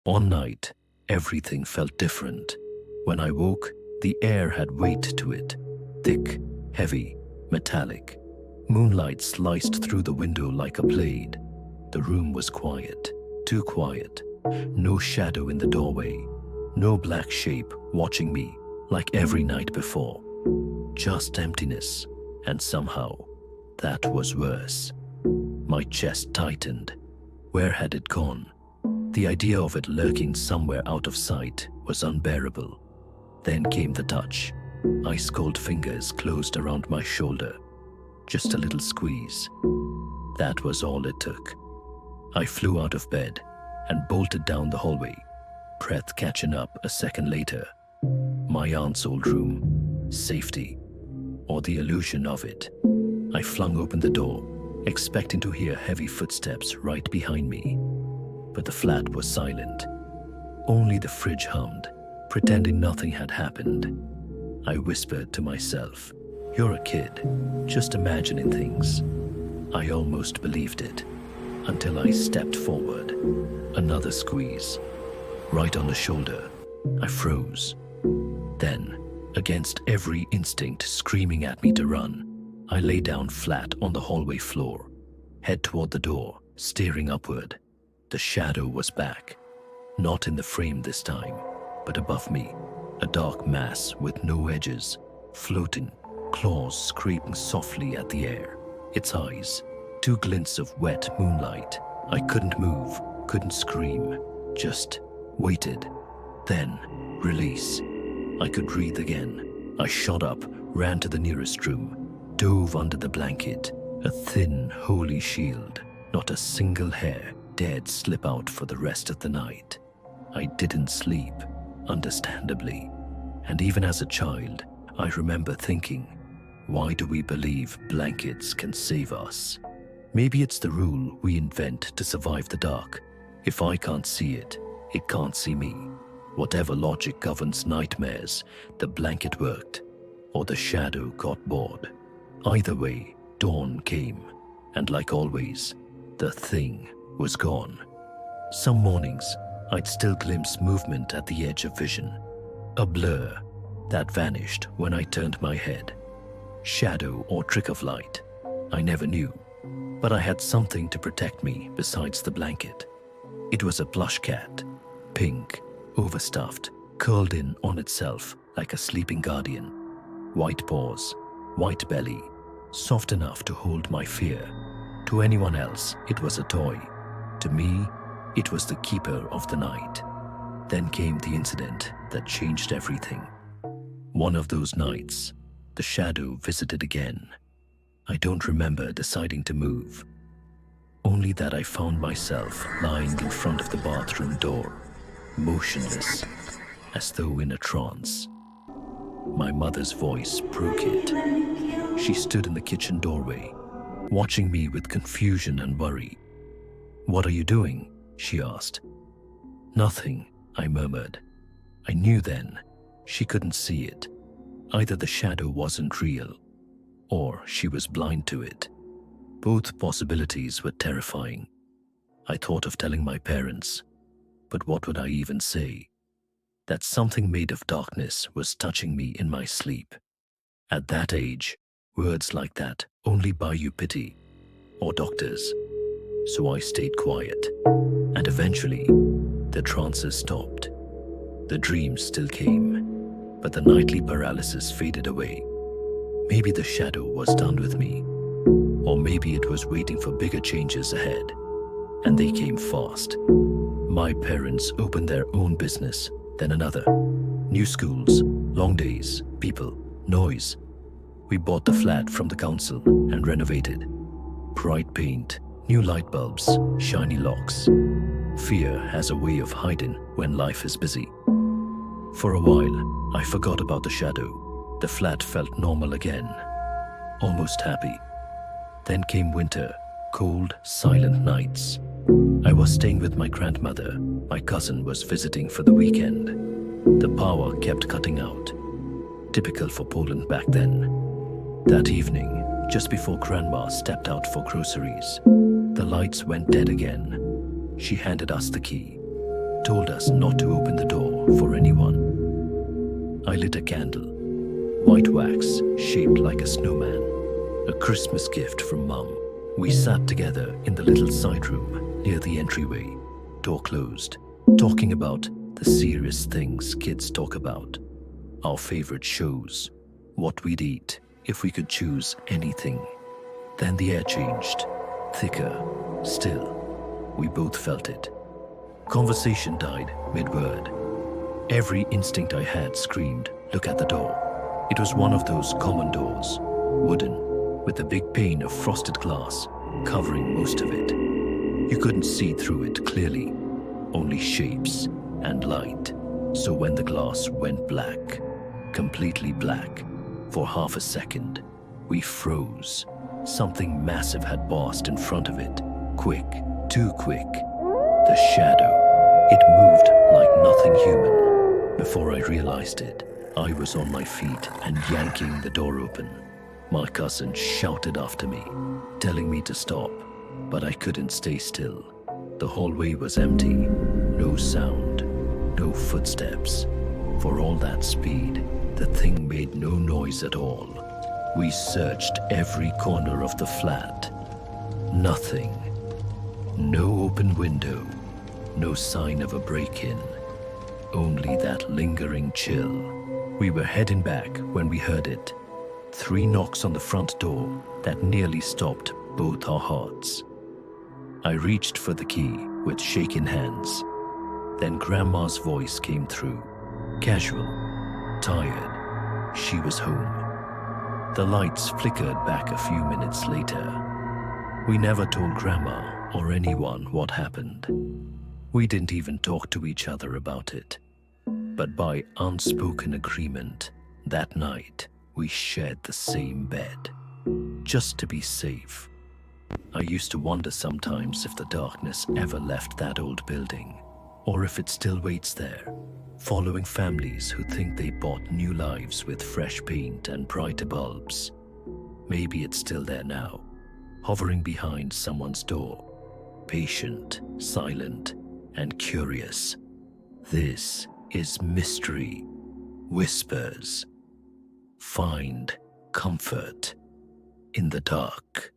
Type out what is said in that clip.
One night, everything felt different. When I woke, the air had weight to it, thick, heavy, metallic. Moonlight sliced through the window like a blade. The room was quiet, too quiet. No shadow in the doorway, no black shape watching me like every night before. Just emptiness, and somehow, that was worse. My chest tightened. Where had it gone? The idea of it lurking somewhere out of sight was unbearable. Then came the touch. Ice-cold fingers closed around my shoulder. Just a little squeeze. That was all it took. I flew out of bed and bolted down the hallway, breath catching up a second later. My aunt's old room. Safety. Or the illusion of it. I flung open the door, expecting to hear heavy footsteps right behind me. But the flat was silent. Only the fridge hummed, pretending nothing had happened. I whispered to myself, "You're a kid, just imagining things." I almost believed it, until I stepped forward. Another squeeze. Right on the shoulder. I froze. Then, against every instinct screaming at me to run, I lay down flat on the hallway floor, head toward the door, staring upward. The shadow was back. Not in the frame this time, but above me, a dark mass with no edges, floating, claws scraping softly at the air. Its eyes, two glints of wet moonlight. I couldn't move, couldn't scream, just waited. Then, release. I could breathe again. I shot up, ran to the nearest room, dove under the blanket, a thin, holy shield. Not a single hair dared slip out for the rest of the night. I didn't sleep, understandably. And even as a child, I remember thinking, why do we believe blankets can save us? Maybe it's the rule we invent to survive the dark. If I can't see it, it can't see me. Whatever logic governs nightmares, the blanket worked, or the shadow got bored. Either way, dawn came, and like always, the thing was gone. Some mornings, I'd still glimpse movement at the edge of vision. A blur that vanished when I turned my head. Shadow or trick of light, I never knew. But I had something to protect me besides the blanket. It was a plush cat, pink, overstuffed, curled in on itself like a sleeping guardian. White paws, white belly, soft enough to hold my fear. To anyone else, it was a toy. To me, it was the keeper of the night. Then came the incident that changed everything. One of those nights, the shadow visited again. I don't remember deciding to move. Only that I found myself lying in front of the bathroom door, motionless, as though in a trance. My mother's voice broke it. She stood in the kitchen doorway, watching me with confusion and worry. "What are you doing?" she asked. "Nothing," I murmured. I knew then she couldn't see it. Either the shadow wasn't real, or she was blind to it. Both possibilities were terrifying. I thought of telling my parents, but what would I even say? That something made of darkness was touching me in my sleep. At that age, words like that only buy you pity, or doctors. So I stayed quiet, and eventually, the trances stopped. The dreams still came, but the nightly paralysis faded away. Maybe the shadow was done with me, or maybe it was waiting for bigger changes ahead, and they came fast. My parents opened their own business, then another. New schools, long days, people, noise. We bought the flat from the council and renovated. Bright paint, new light bulbs, shiny locks. Fear has a way of hiding when life is busy. For a while, I forgot about the shadow. The flat felt normal again, almost happy. Then came winter, cold, silent nights. I was staying with my grandmother. My cousin was visiting for the weekend. The power kept cutting out. Typical for Poland back then. That evening, just before Grandma stepped out for groceries, the lights went dead again. She handed us the key. told us not to open the door for anyone. I lit a candle, white wax shaped like a snowman, a Christmas gift from Mum. We sat together in the little side room near the entryway, door closed, talking about the serious things kids talk about, our favorite shows, what we'd eat if we could choose anything. Then the air changed, thicker, still. We both felt it. Conversation died mid-word. Every instinct I had screamed, "Look at the door." It was one of those common doors, wooden, with a big pane of frosted glass covering most of it. You couldn't see through it clearly, only shapes and light. So when the glass went black, completely black, for half a second, we froze. Something massive had passed in front of it. Quick, too quick. The shadow. It moved like nothing human. Before I realized it, I was on my feet and yanking the door open. My cousin shouted after me, telling me to stop, but I couldn't stay still. The hallway was empty, no sound, no footsteps. For all that speed, the thing made no noise at all. We searched every corner of the flat. Nothing. No open window, no sign of a break-in. Only that lingering chill. We were heading back when we heard it. 3 knocks on the front door that nearly stopped both our hearts. I reached for the key with shaking hands. Then Grandma's voice came through. Casual, tired. She was home. The lights flickered back a few minutes later. We never told Grandma or anyone what happened. We didn't even talk to each other about it. But by unspoken agreement, that night, we shared the same bed, just to be safe. I used to wonder sometimes if the darkness ever left that old building, or if it still waits there, following families who think they bought new lives with fresh paint and brighter bulbs. Maybe it's still there now, hovering behind someone's door, patient, silent, and curious. This is Mystery Whispers. Find comfort in the dark.